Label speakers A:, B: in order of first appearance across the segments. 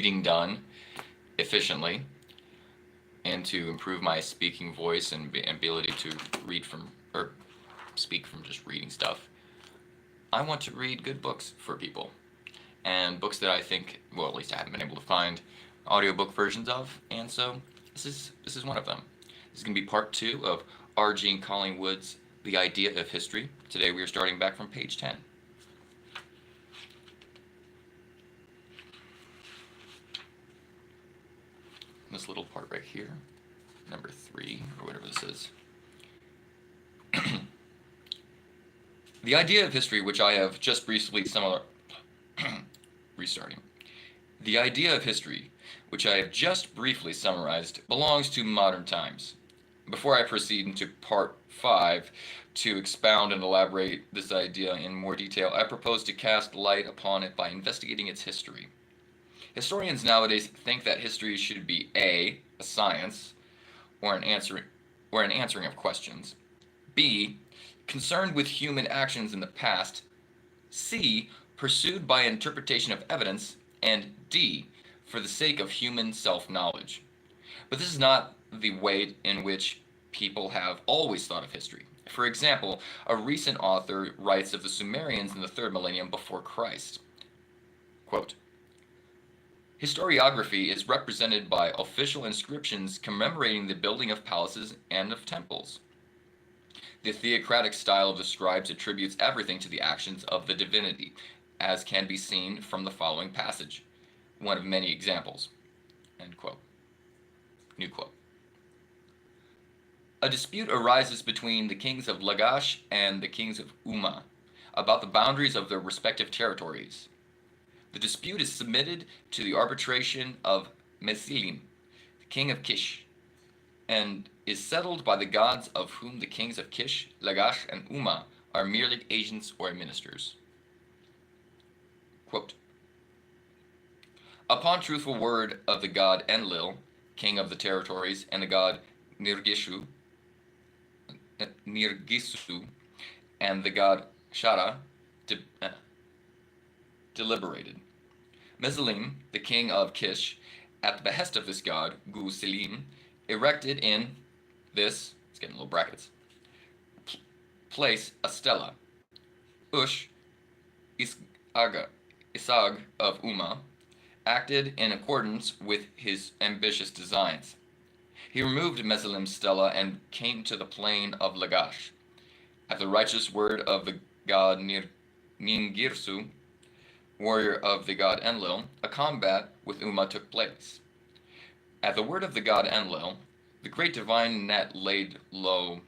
A: reading done efficiently and to improve my speaking voice and ability to read from or speak from just reading stuff, I want to read good books for people. And books that I think, well, at least I haven't been able to find audiobook versions of, and so this is one of them. This is going to be part 2 of R. Gene Collingwood's The Idea of History. Today we are starting back from page 10. This little part right here, number 3, or whatever this is. The idea of history, which I have just briefly restarting. The idea of history, which I have just briefly summarized, belongs to modern times. Before I proceed into part 5 to expound and elaborate this idea in more detail, I propose to cast light upon it by investigating its history. Historians nowadays think that history should be a science, or an answering of questions, b, concerned with human actions in the past, c, pursued by interpretation of evidence, and d, for the sake of human self-knowledge. But this is not the way in which people have always thought of history. For example, a recent author writes of the Sumerians in the 3rd millennium before Christ. Quote, historiography is represented by official inscriptions commemorating the building of palaces and of temples. The theocratic style of the scribes attributes everything to the actions of the divinity, as can be seen from the following passage, one of many examples. End quote. New quote. A dispute arises between the kings of Lagash and the kings of Umma about the boundaries of their respective territories. The dispute is submitted to the arbitration of Mesilim, the king of Kish, and is settled by the gods of whom the kings of Kish, Lagash, and Umma are merely agents or ministers. Quote, upon truthful word of the god Enlil, king of the territories, and the god Nirgisu, and the god Shara, deliberated. Mezalim, the king of Kish, at the behest of this god, Gu Selim, erected in this, it's getting little brackets, place a stela. Ush, Isag of Umma, acted in accordance with his ambitious designs. He removed Mezalim's stela and came to the plain of Lagash. At the righteous word of the god Ningirsu, warrior of the god Enlil, a combat with Umma took place. At the word of the god Enlil, the great divine net laid low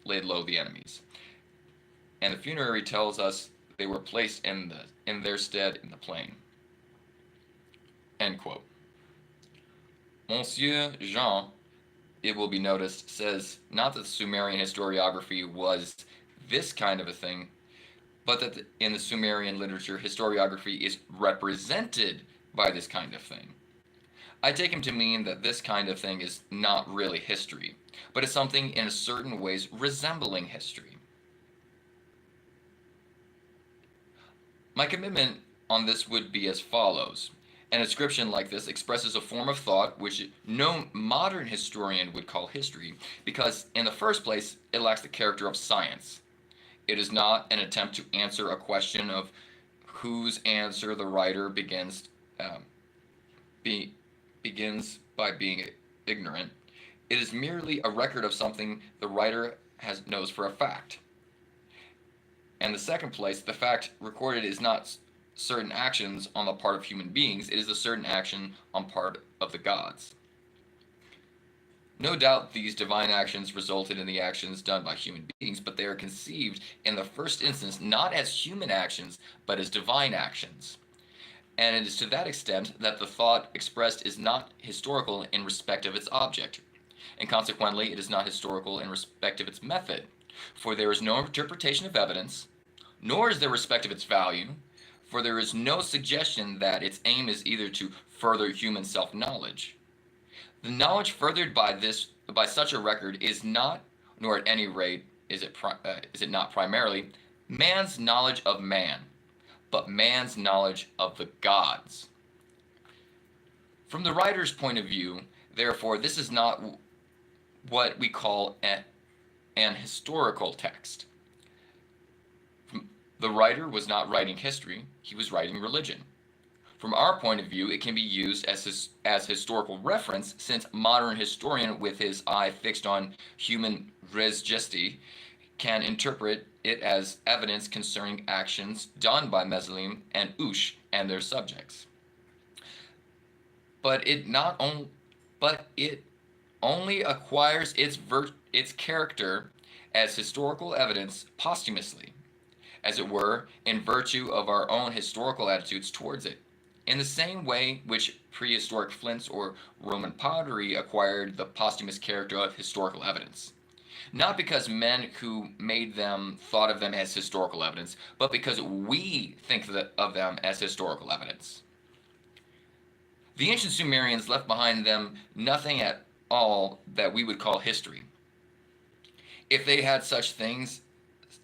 A: the enemies, and the funerary tells us they were placed in their stead in the plain. End quote. Monsieur Jean, it will be noticed, says not that the Sumerian historiography was this kind of a thing, but that in the Sumerian literature, historiography is represented by this kind of thing. I take him to mean that this kind of thing is not really history, but is something in a certain ways resembling history. My commitment on this would be as follows. An inscription like this expresses a form of thought which no modern historian would call history, because in the first place, it lacks the character of science. It is not an attempt to answer a question of whose answer the writer begins by being ignorant. It is merely a record of something the writer knows for a fact. And in the second place, the fact recorded is not certain actions on the part of human beings, it is a certain action on part of the gods. No doubt these divine actions resulted in the actions done by human beings, but they are conceived in the first instance not as human actions, but as divine actions. And it is to that extent that the thought expressed is not historical in respect of its object, and consequently it is not historical in respect of its method, for there is no interpretation of evidence, nor is there respect of its value, for there is no suggestion that its aim is either to further human self-knowledge. The knowledge furthered by such a record is not, nor at any rate is it not primarily, man's knowledge of man, but man's knowledge of the gods. From the writer's point of view, therefore, this is not what we call an historical text. The writer was not writing history, he was writing religion. From our point of view, it can be used as historical reference, since modern historian with his eye fixed on human res gesti can interpret it as evidence concerning actions done by Muslim and Ush and their subjects. But it only acquires its character as historical evidence posthumously, as it were, in virtue of our own historical attitudes towards it. In the same way which prehistoric flints or Roman pottery acquired the posthumous character of historical evidence. Not because men who made them thought of them as historical evidence, but because we think of them as historical evidence. The ancient Sumerians left behind them nothing at all that we would call history. If they had such things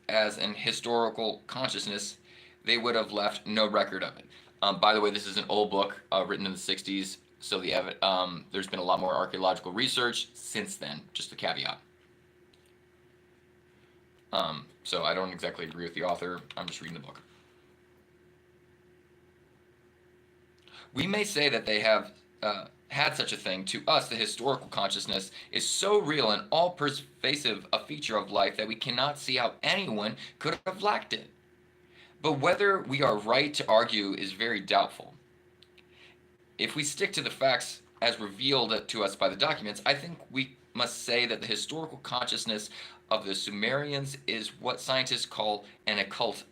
A: as an historical consciousness, they would have left no record of it. By the way, this is an old book written in the 60s, so there's been a lot more archaeological research since then, just a caveat. So I don't exactly agree with the author, I'm just reading the book. We may say that they have had such a thing. To us, the historical consciousness is so real and all-pervasive a feature of life that we cannot see how anyone could have lacked it. But whether we are right to argue is very doubtful. If we stick to the facts as revealed to us by the documents, I think we must say that the historical consciousness of the Sumerians is what scientists call an occult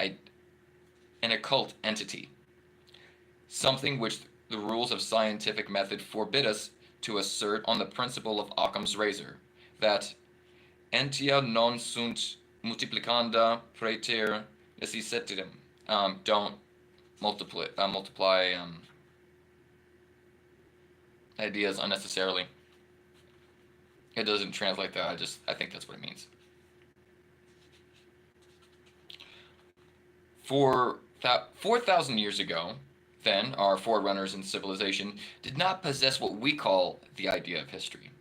A: entity, something which the rules of scientific method forbid us to assert on the principle of Occam's razor, that entia non sunt multiplicanda praeter necessitatem. Don't multiply ideas unnecessarily. It doesn't translate that. I think that's what it means. For 4,000 years ago, then, our forerunners in civilization did not possess what we call the idea of history.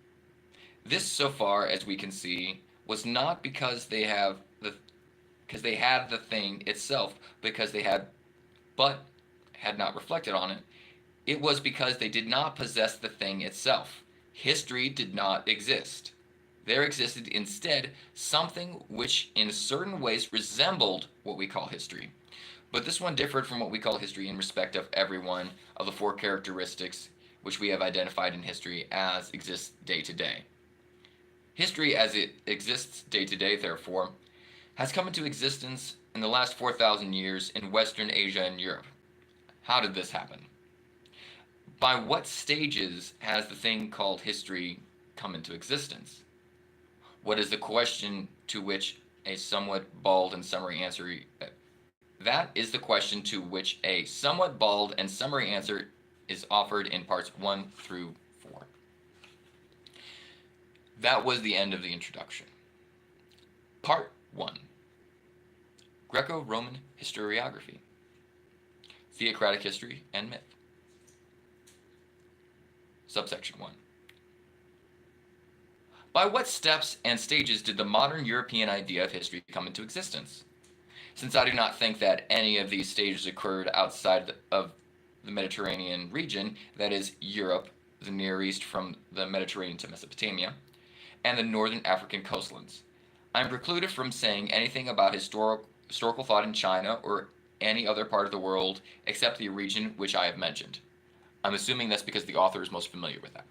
A: This, so far as we can see, was not because they had the thing itself, but had not reflected on it. It was because they did not possess the thing itself. History did not exist. There existed instead something which in certain ways resembled what we call history. But this one differed from what we call history in respect of every one of the four characteristics which we have identified in history as exists day to day. History as it exists day to day, therefore, has come into existence in the last 4,000 years in Western Asia and Europe. How did this happen? By what stages has the thing called history come into existence? What is the question to which a somewhat bald and summary answer That is the question to which a somewhat bald and summary answer is offered in parts 1 through 4. That was the end of the introduction. Part 1. Greco-Roman historiography, theocratic history and myth. Subsection 1. By what steps and stages did the modern European idea of history come into existence? Since I do not think that any of these stages occurred outside of the Mediterranean region, that is, Europe, the Near East from the Mediterranean to Mesopotamia, and the northern African coastlands, I am precluded from saying anything about historical thought in China or any other part of the world except the region which I have mentioned. I'm assuming that's because the author is most familiar with that.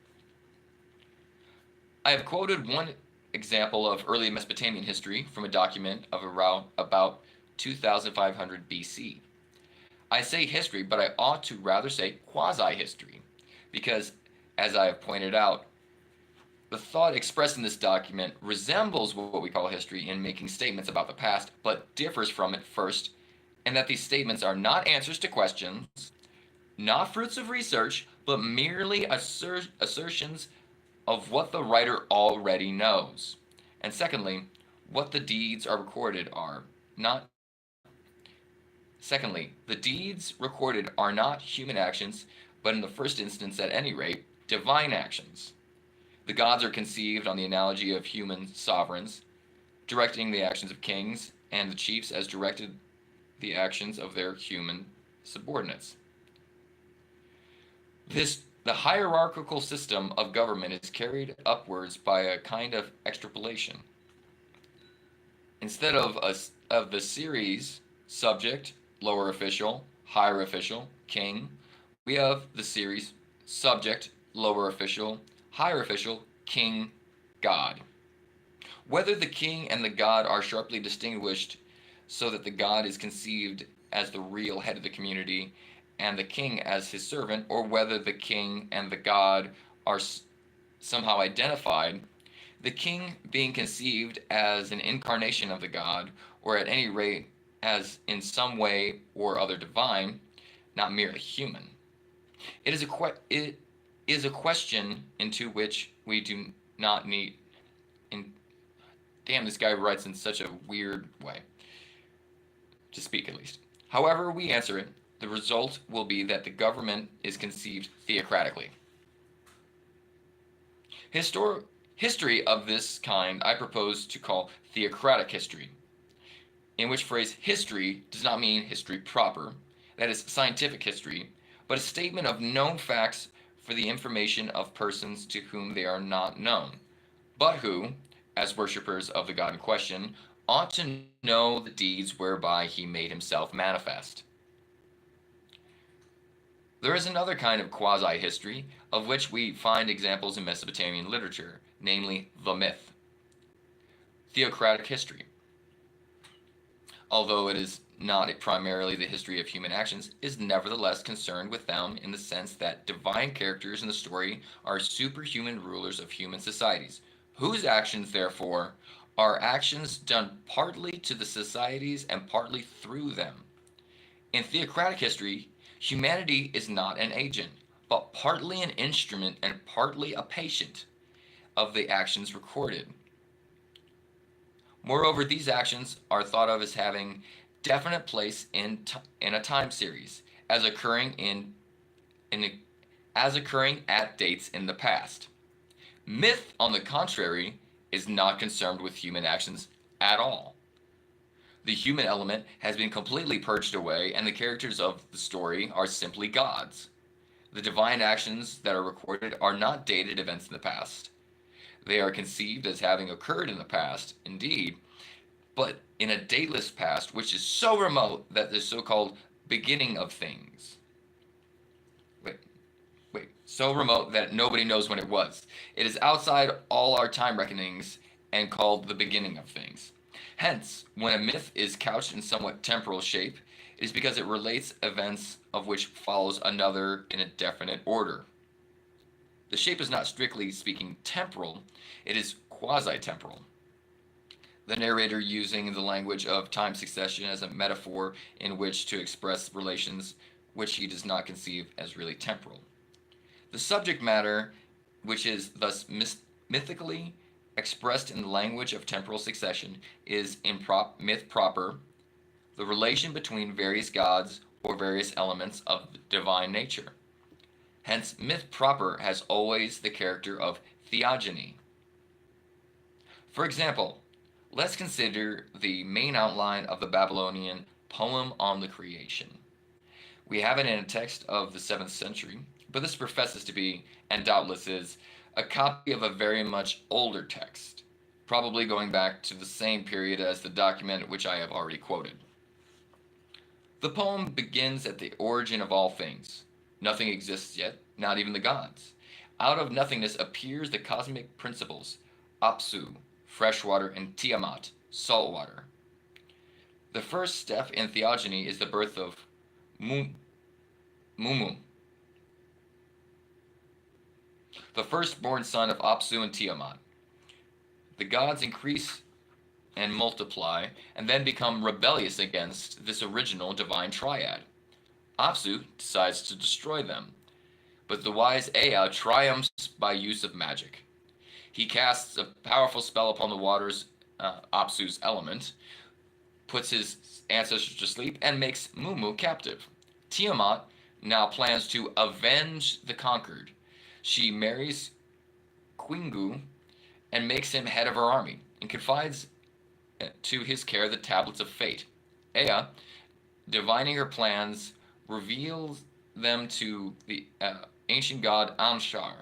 A: I have quoted one example of early Mesopotamian history from a document of around about 2500 BC. I say history, but I ought to rather say quasi-history, because, as I have pointed out, the thought expressed in this document resembles what we call history in making statements about the past, but differs from it first, and that these statements are not answers to questions, not fruits of research, but merely assertions of what the writer already knows. And secondly, what the deeds are recorded are not. Secondly, the deeds recorded are not human actions, but in the first instance, at any rate, divine actions. The gods are conceived on the analogy of human sovereigns, directing the actions of kings, and the chiefs as directed the actions of their human subordinates. The hierarchical system of government is carried upwards by a kind of extrapolation. Instead of the series subject, lower official, higher official, king, we have the series subject, lower official, higher official, king, god. Whether the king and the god are sharply distinguished so that the god is conceived as the real head of the community and the king as his servant, or whether the king and the god are somehow identified, the king being conceived as an incarnation of the god, or at any rate as in some way or other divine, not merely human. It is a question into which we do not need. Damn, this guy writes in such a weird way. To speak, at least. However we answer it, the result will be that the government is conceived theocratically. History of this kind I propose to call theocratic history, in which phrase history does not mean history proper, that is scientific history, but a statement of known facts for the information of persons to whom they are not known, but who, as worshippers of the God in question, ought to know the deeds whereby he made himself manifest. There is another kind of quasi-history, of which we find examples in Mesopotamian literature, namely the myth. Theocratic history, although it is not primarily the history of human actions, is nevertheless concerned with them in the sense that divine characters in the story are superhuman rulers of human societies, whose actions, therefore, are actions done partly to the societies and partly through them. In theocratic history, humanity is not an agent, but partly an instrument and partly a patient of the actions recorded. Moreover, these actions are thought of as having definite place in a time series, as occurring at dates in the past. Myth, on the contrary, is not concerned with human actions at all. The human element has been completely purged away, and the characters of the story are simply gods. The divine actions that are recorded are not dated events in the past. They are conceived as having occurred in the past, indeed, but in a dateless past which is so remote that the so-called beginning of things. So remote that nobody knows when it was. It is outside all our time reckonings and called the beginning of things. Hence, when a myth is couched in somewhat temporal shape, it is because it relates events of which follows another in a definite order. The shape is not strictly speaking temporal, it is quasi-temporal. The narrator using the language of time succession as a metaphor in which to express relations which he does not conceive as really temporal. The subject matter, which is thus mythically expressed in the language of temporal succession, is in myth proper, the relation between various gods or various elements of divine nature. Hence, myth proper has always the character of theogony. For example, let's consider the main outline of the Babylonian poem on the creation. We have it in a text of the 7th century, but this professes to be, and doubtless is, a copy of a very much older text, probably going back to the same period as the document which I have already quoted. The poem begins at the origin of all things. Nothing exists yet, not even the gods. Out of nothingness appears the cosmic principles, Apsu, fresh water, and Tiamat, salt water. The first step in theogony is the birth of Mumu, the firstborn son of Apsu and Tiamat. The gods increase and multiply, and then become rebellious against this original divine triad. Apsu decides to destroy them, but the wise Ea triumphs by use of magic. He casts a powerful spell upon the waters, Apsu's element, puts his ancestors to sleep, and makes Mumu captive. Tiamat now plans to avenge the conquered. She marries Quingu and makes him head of her army, and confides to his care the tablets of fate. Ea, divining her plans, reveals them to the ancient god Anshar.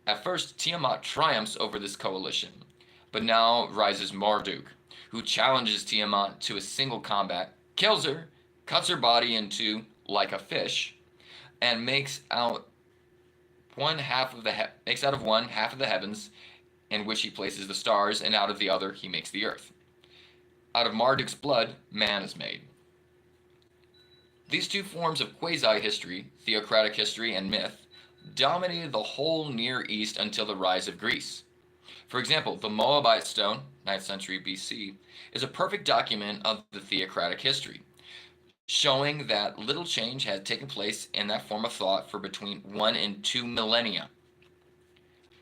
A: At first, Tiamat triumphs over this coalition, but now rises Marduk, who challenges Tiamat to a single combat, kills her, cuts her body in two like a fish, and makes out of one half of the heavens, in which he places the stars, and out of the other he makes the earth. Out of Marduk's blood, man is made. These two forms of quasi-history, theocratic history and myth, dominated the whole Near East until the rise of Greece. For example, the Moabite stone, 9th century BC, is a perfect document of the theocratic history, showing that little change had taken place in that form of thought for between 1 and 2 millennia.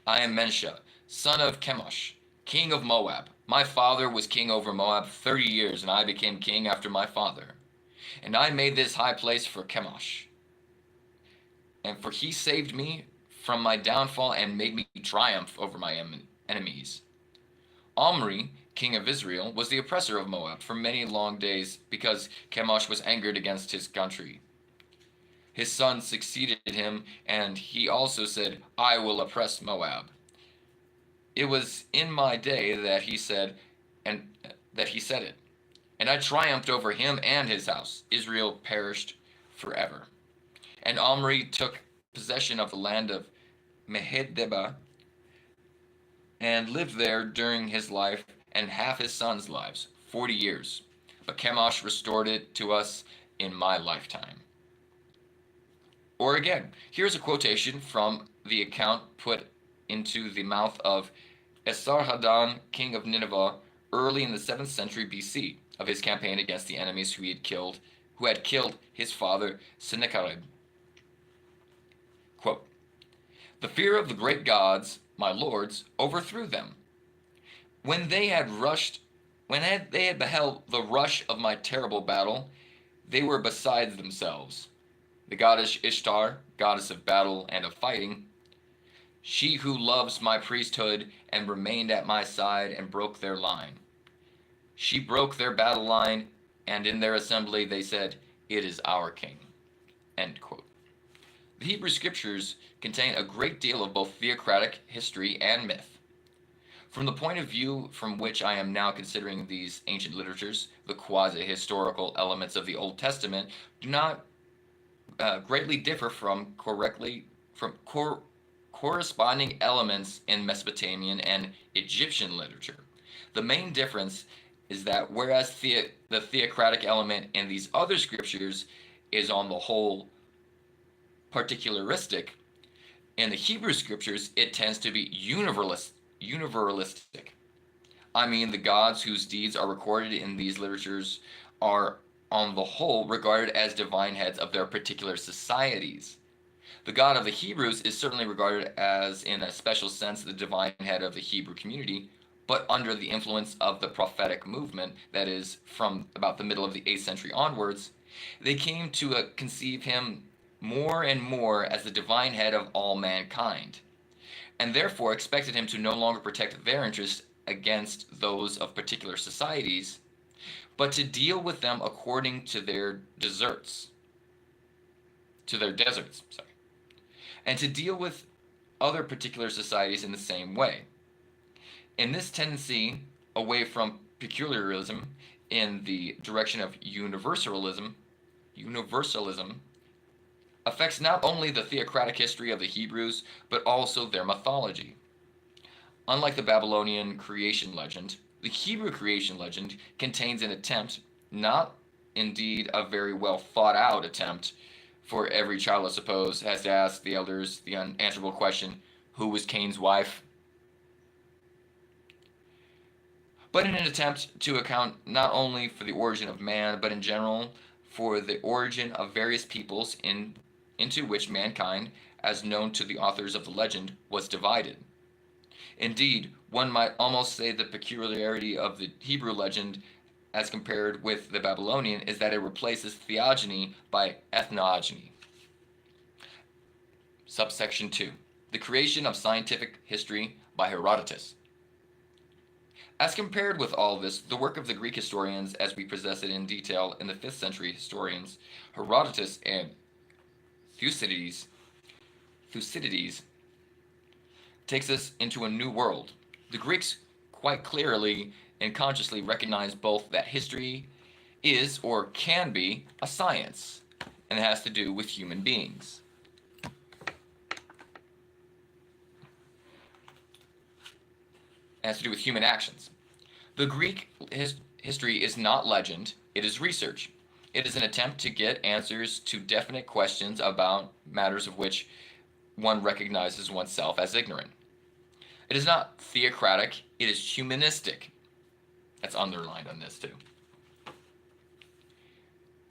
A: I am Mensha, son of Chemosh, king of Moab. My father was king over Moab 30 years, and I became king after my father. And I made this high place for Chemosh. And for he saved me from my downfall and made me triumph over my enemies. Omri, king of Israel, was the oppressor of Moab for many long days because Chemosh was angered against his country. His son succeeded him, and he also said, I will oppress Moab. It was in my day that he said it. And I triumphed over him and his house. Israel perished forever. And Omri took possession of the land of Meheddeba and lived there during his life and half his sons' lives, 40 years. But Chemosh restored it to us in my lifetime. Or again, here's a quotation from the account put into the mouth of Esarhaddon, king of Nineveh, early in the 7th century BC, of his campaign against the enemies who had killed his father Sennacherib. Quote, the fear of the great gods, my lords, overthrew them. When they had beheld the rush of my terrible battle, they were beside themselves. The goddess Ishtar, goddess of battle and of fighting, she who loves my priesthood and remained at my side and broke their line. She broke their battle line, and in their assembly they said, it is our king. End quote. The Hebrew scriptures contain a great deal of both theocratic history and myth. From the point of view from which I am now considering these ancient literatures, the quasi-historical elements of the Old Testament do not greatly differ from corresponding elements in Mesopotamian and Egyptian literature. The main difference is that whereas the theocratic element in these other scriptures is on the whole particularistic, in the Hebrew scriptures it tends to be universalistic. I mean, the gods whose deeds are recorded in these literatures are on the whole regarded as divine heads of their particular societies. The God of the Hebrews is certainly regarded as, in a special sense, the divine head of the Hebrew community, but under the influence of the prophetic movement, that is, from about the middle of the 8th century onwards, they came to conceive him more and more as the divine head of all mankind, and therefore expected him to no longer protect their interests against those of particular societies, but to deal with them according to their deserts, and to deal with other particular societies in the same way. In this tendency away from peculiarism in the direction of universalism affects not only the theocratic history of the Hebrews, but also their mythology. Unlike the Babylonian creation legend, the Hebrew creation legend contains an attempt, not indeed a very well thought out attempt, for every child, I suppose, has to ask the elders the unanswerable question, who was Cain's wife? But in an attempt to account not only for the origin of man, but in general for the origin of various peoples into which mankind, as known to the authors of the legend, was divided. Indeed, one might almost say the peculiarity of the Hebrew legend as compared with the Babylonian is that it replaces theogony by ethnogeny. Subsection 2. The creation of scientific history by Herodotus. As compared with all this, the work of the Greek historians, as we possess it in detail in the 5th century historians, Herodotus and Thucydides, takes us into a new world. The Greeks quite clearly and consciously recognize both that history is or can be a science, and it has to do with human beings. It has to do with human actions. The Greek history is not legend, it is research. It is an attempt to get answers to definite questions about matters of which one recognizes oneself as ignorant. It is not theocratic, it is humanistic. That's underlined on this too.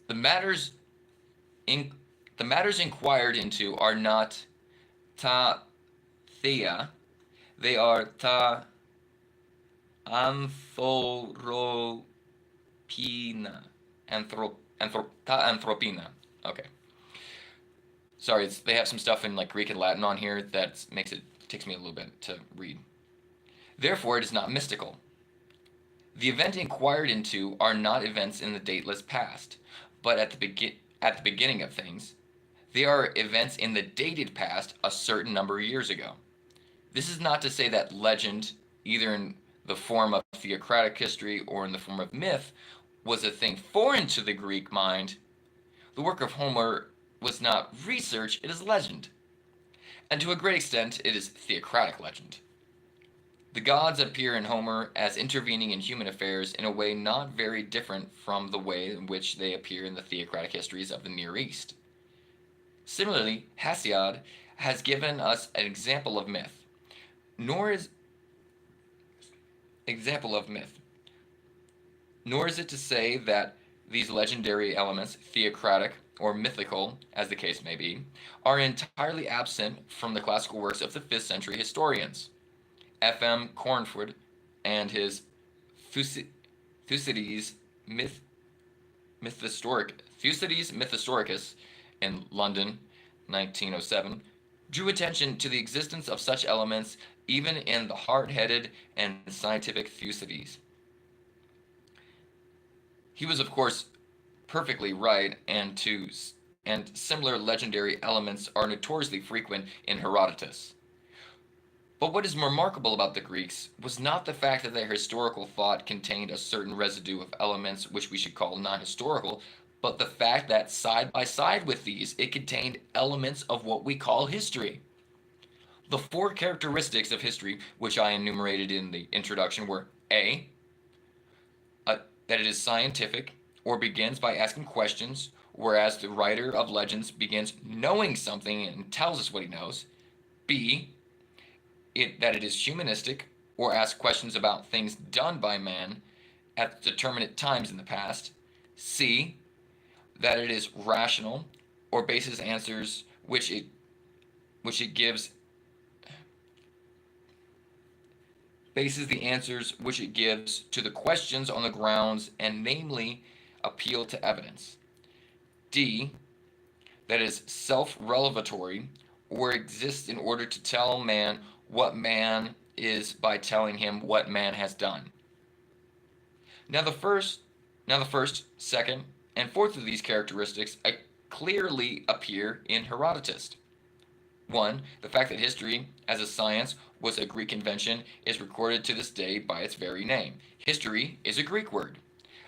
A: The matters inquired into are not ta thea, they are ta anthropina. Ta anthropina. Okay. Sorry, they have some stuff in like Greek and Latin on here that takes me a little bit to read. Therefore, it is not mystical. The event inquired into are not events in the dateless past, but at the beginning of things. They are events in the dated past a certain number of years ago. This is not to say that legend, either in the form of theocratic history or in the form of myth, was a thing foreign to the Greek mind. The work of Homer was not research, it is legend. And to a great extent, it is theocratic legend. The gods appear in Homer as intervening in human affairs in a way not very different from the way in which they appear in the theocratic histories of the Near East. Similarly, Hesiod has given us an example of myth. Nor is it to say that these legendary elements, theocratic or mythical, as the case may be, are entirely absent from the classical works of the 5th century historians. F.M. Cornford and his Thucydides Mythhistoricus in London, 1907, drew attention to the existence of such elements even in the hard-headed and scientific Thucydides. He was, of course, perfectly right, and similar legendary elements are notoriously frequent in Herodotus. But what is remarkable about the Greeks was not the fact that their historical thought contained a certain residue of elements which we should call non-historical, but the fact that side by side with these, it contained elements of what we call history. The 4 characteristics of history, which I enumerated in the introduction, were A, that it is scientific, or begins by asking questions, whereas the writer of legends begins knowing something and tells us what he knows. B, that it is humanistic, or asks questions about things done by man at determinate times in the past. C, that it is rational, or bases answers which it gives to the questions on the grounds, and namely appeal to evidence. D, that is self-revelatory, or exists in order to tell man what man is by telling him what man has done. Now the first, second, and fourth of these characteristics clearly appear in Herodotus. 1. The fact that history, as a science, was a Greek invention is recorded to this day by its very name. History is a Greek word,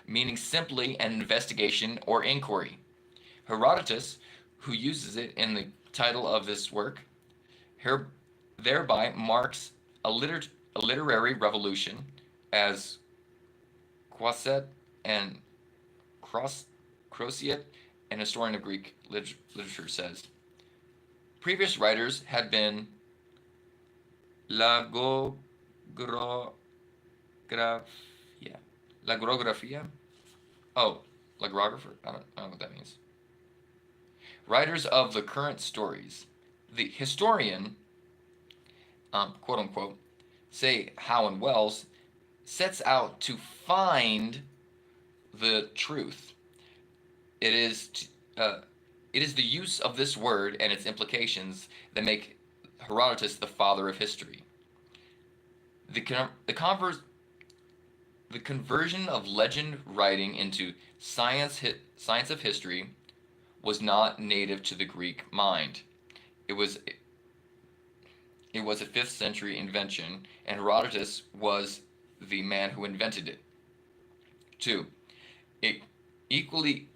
A: meaning simply an investigation or inquiry. Herodotus, who uses it in the title of this work, thereby marks a literary revolution, as Croiset and Crociet, an historian of Greek literature, says. Previous writers had been Lagografia. Oh, lagographer? I don't know what that means. Writers of the current stories. The historian, quote unquote, say Howe and Wells, sets out to find the truth. It is It is the use of this word and its implications that make Herodotus the father of history. The conversion of legend writing into science of history was not native to the Greek mind. It was a 5th century invention, and Herodotus was the man who invented it. 2. It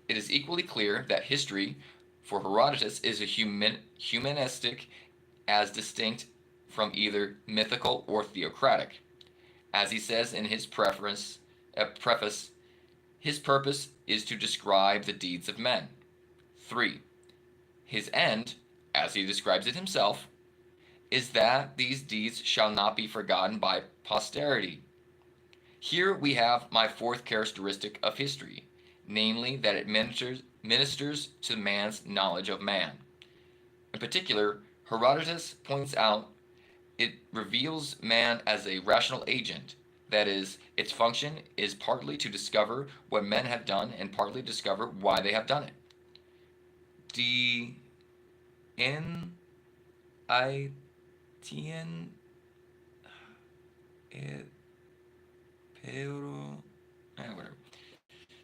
A: is equally clear that history for Herodotus is a humanistic as distinct from either mythical or theocratic. As he says in his preface, his purpose is to describe the deeds of men. 3. His end, as he describes it himself, is that these deeds shall not be forgotten by posterity. Here we have my 4th characteristic of history, namely that it ministers to man's knowledge of man. In particular, Herodotus points out it reveals man as a rational agent. That is, its function is partly to discover what men have done and partly to discover why they have done it. Whatever.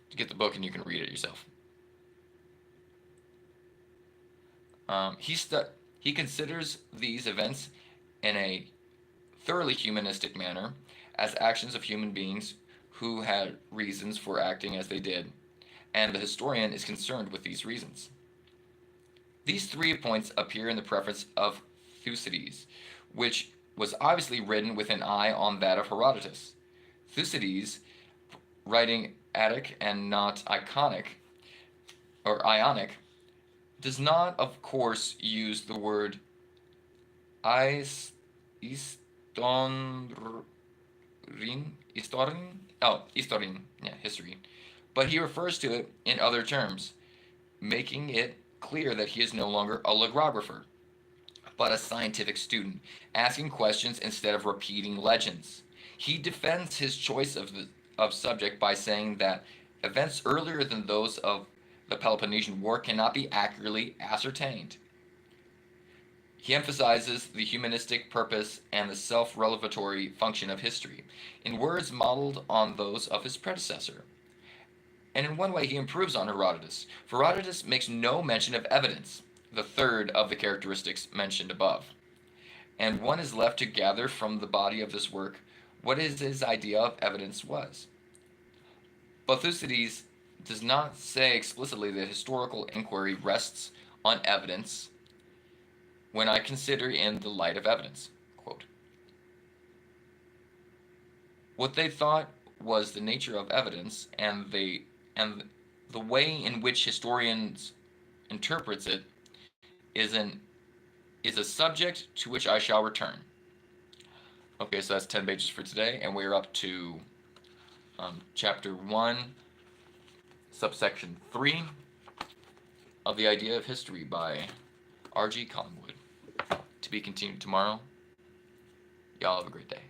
A: To get the book and you can read it yourself. He considers these events in a thoroughly humanistic manner as actions of human beings who had reasons for acting as they did, and the historian is concerned with these reasons. These 3 points appear in the preface of Thucydides, which was obviously written with an eye on that of Herodotus. Thucydides, writing Attic and not Ionic, does not, of course, use the word history, but he refers to it in other terms, making it clear that he is no longer a logographer, but a scientific student, asking questions instead of repeating legends. He defends his choice of subject by saying that events earlier than those of the Peloponnesian War cannot be accurately ascertained. He emphasizes the humanistic purpose and the self-revelatory function of history, in words modeled on those of his predecessor. And in one way he improves on Herodotus, for Herodotus makes no mention of evidence, the 3rd of the characteristics mentioned above. And one is left to gather from the body of this work what his idea of evidence was. But Thucydides does not say explicitly that historical inquiry rests on evidence when I consider in the light of evidence. Quote, what they thought was the nature of evidence and the way in which historians interprets it is a subject to which I shall return. Okay, so that's 10 pages for today, and we're up to chapter 1, subsection 3 of The Idea of History by R.G. Collingwood. To be continued tomorrow. Y'all have a great day.